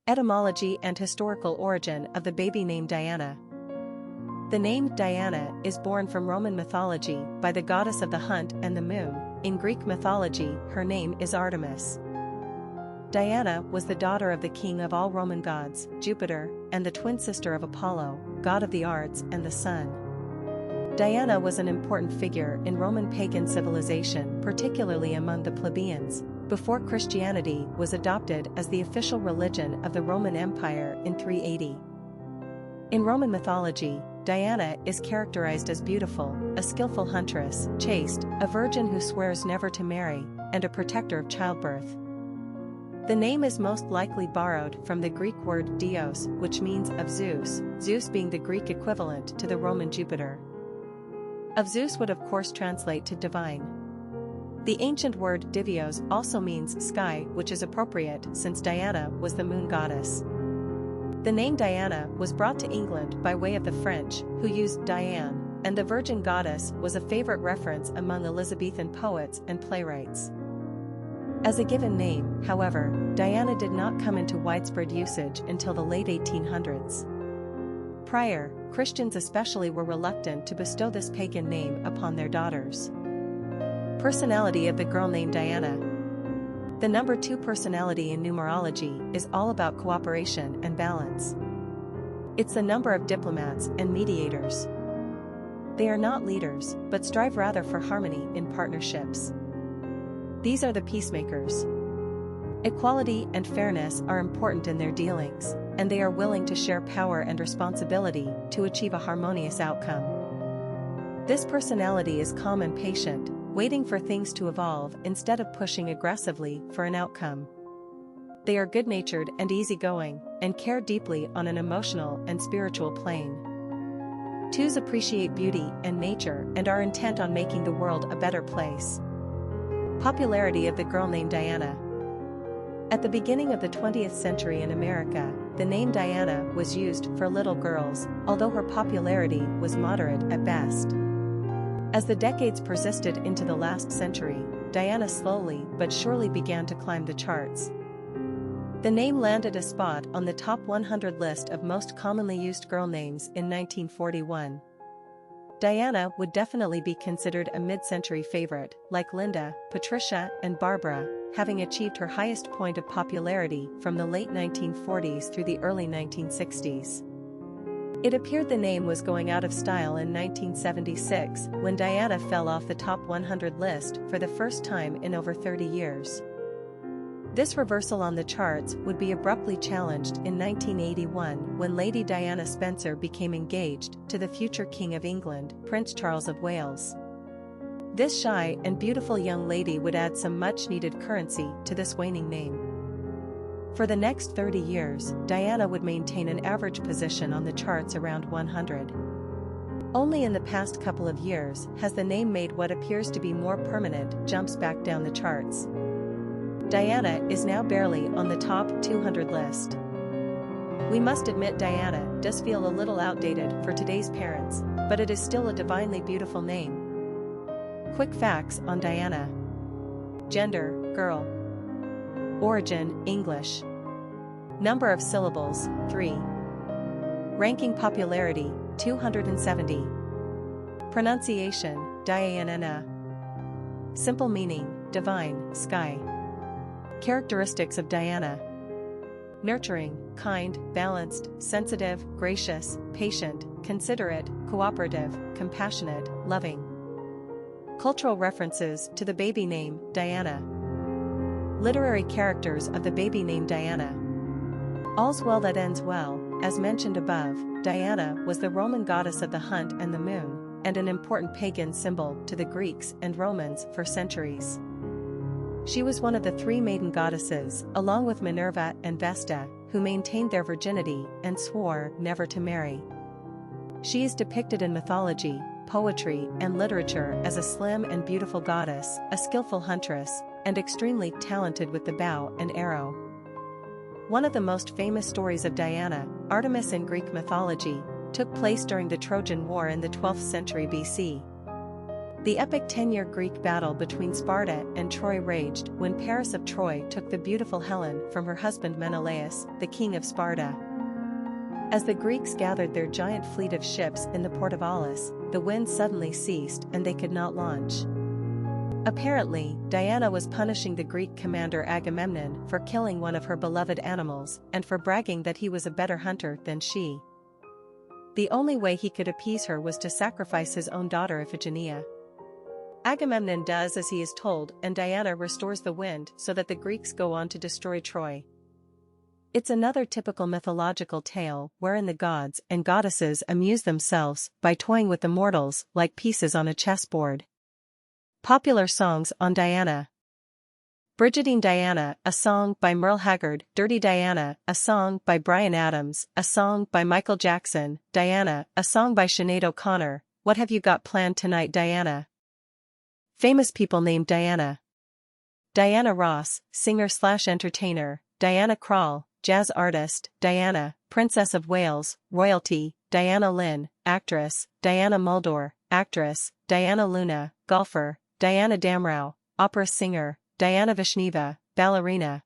Etymology and historical origin of the baby name Diana. The name Diana is born from Roman mythology by the goddess of the hunt and the moon. In Greek mythology, her name is Artemis. Diana was the daughter of the king of all Roman gods, Jupiter, and the twin sister of Apollo, god of the arts and the sun. Diana was an important figure in Roman pagan civilization, particularly among the plebeians, before Christianity was adopted as the official religion of the Roman Empire in 380. In Roman mythology, Diana is characterized as beautiful, a skillful huntress, chaste, a virgin who swears never to marry, and a protector of childbirth. The name is most likely borrowed from the Greek word dios, which means of Zeus, Zeus being the Greek equivalent to the Roman Jupiter. Of Zeus would of course translate to divine. The ancient word divios also means sky, which is appropriate since Diana was the moon goddess. The name Diana was brought to England by way of the French, who used Diane, and the virgin goddess was a favorite reference among Elizabethan poets and playwrights. As a given name, however, Diana did not come into widespread usage until the late 1800s. Prior, Christians especially were reluctant to bestow this pagan name upon their daughters. Personality of the girl named Diana. The number 2 personality in numerology is all about cooperation and balance. It's the number of diplomats and mediators. They are not leaders, but strive rather for harmony in partnerships. These are the peacemakers. Equality and fairness are important in their dealings, and they are willing to share power and responsibility to achieve a harmonious outcome. This personality is calm and patient, waiting for things to evolve instead of pushing aggressively for an outcome. They are good-natured and easygoing, and care deeply on an emotional and spiritual plane. 2s appreciate beauty and nature and are intent on making the world a better place. Popularity of the girl named Diana. At the beginning of the 20th century in America, the name Diana was used for little girls, although her popularity was moderate at best. As the decades persisted into the last century, Diana slowly but surely began to climb the charts. The name landed a spot on the top 100 list of most commonly used girl names in 1941. Diana would definitely be considered a mid-century favorite, like Linda, Patricia, and Barbara, having achieved her highest point of popularity from the late 1940s through the early 1960s. It appeared the name was going out of style in 1976 when Diana fell off the top 100 list for the first time in over 30 years. This reversal on the charts would be abruptly challenged in 1981 when Lady Diana Spencer became engaged to the future King of England, Prince Charles of Wales. This shy and beautiful young lady would add some much-needed currency to this waning name. For the next 30 years, Diana would maintain an average position on the charts around 100. Only in the past couple of years has the name made what appears to be more permanent jumps back down the charts. Diana is now barely on the top 200 list. We must admit Diana does feel a little outdated for today's parents, but it is still a divinely beautiful name. Quick facts on Diana. Gender, girl. Origin, English. Number of syllables, 3. Ranking popularity, 270. Pronunciation, Diana. Simple meaning, divine, sky. Characteristics of Diana. Nurturing, kind, balanced, sensitive, gracious, patient, considerate, cooperative, compassionate, loving. Cultural references to the baby name, Diana. Literary characters of the baby name Diana. All's well that ends well. As mentioned above, Diana was the Roman goddess of the hunt and the moon, and an important pagan symbol to the Greeks and Romans for centuries. She was one of the 3 maiden goddesses, along with Minerva and Vesta, who maintained their virginity and swore never to marry. She is depicted in mythology, poetry, and literature as a slim and beautiful goddess, a skillful huntress, and extremely talented with the bow and arrow. One of the most famous stories of Diana, Artemis in Greek mythology, took place during the Trojan War in the 12th century BC. The epic 10-year Greek battle between Sparta and Troy raged when Paris of Troy took the beautiful Helen from her husband Menelaus, the king of Sparta. As the Greeks gathered their giant fleet of ships in the port of Aulis, the wind suddenly ceased and they could not launch. Apparently, Diana was punishing the Greek commander Agamemnon for killing one of her beloved animals and for bragging that he was a better hunter than she. The only way he could appease her was to sacrifice his own daughter Iphigenia. Agamemnon does as he is told, and Diana restores the wind so that the Greeks go on to destroy Troy. It's another typical mythological tale wherein the gods and goddesses amuse themselves by toying with the mortals like pieces on a chessboard. Popular songs on Diana. Brigidine Diana, a song by Merle Haggard. Dirty Diana, a song by Bryan Adams. A song by Michael Jackson. Diana, a song by Sinead O'Connor. What have you got planned tonight, Diana? Famous people named Diana. Diana Ross, singer/entertainer. Diana Krall, jazz artist. Diana, Princess of Wales, royalty. Diana Lynn, actress. Diana Muldaur, actress. Diana Luna, golfer. Diana Damrau, opera singer. Diana Vishneva, ballerina.